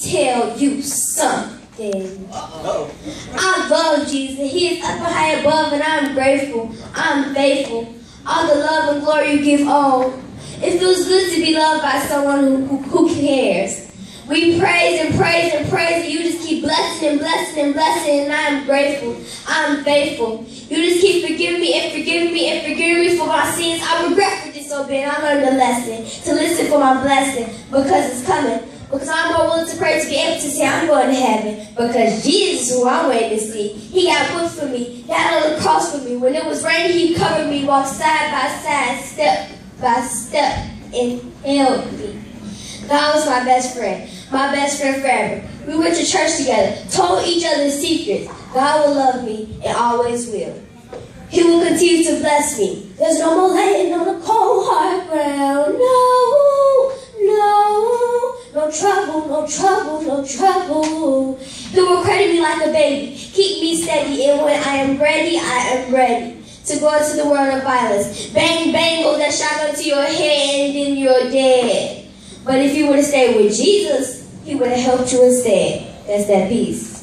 tell you something. I love Jesus. He is up high above, and I'm grateful. I'm faithful. All the love and glory you give all. It feels good to be loved by someone who cares. We praise and praise and praise, and you just keep blessing and blessing and blessing, and I'm grateful. I'm faithful. You just keep forgiving me and forgiving me and forgiving me for my sins. I regret for disobeying. I learned a lesson to listen for my blessing because it's coming. Because I'm more willing to pray to be able to say I'm going to heaven. Because Jesus, who I'm waiting to see, he got whipped for me, died on the cross for me. When it was raining, he covered me, walked side by side, step by step, and held me. God was my best friend forever. We went to church together, told each other secrets. God will love me and always will. He will continue to bless me. There's no more laying on the cold hard ground. No trouble, no trouble, no trouble. He will cradle me like a baby, keep me steady, and when I am ready to go into the world of violence. Bang, bang, goes that shotgun to your head, and then you're dead. But if you would have stayed with Jesus, he would have helped you instead. That's that peace.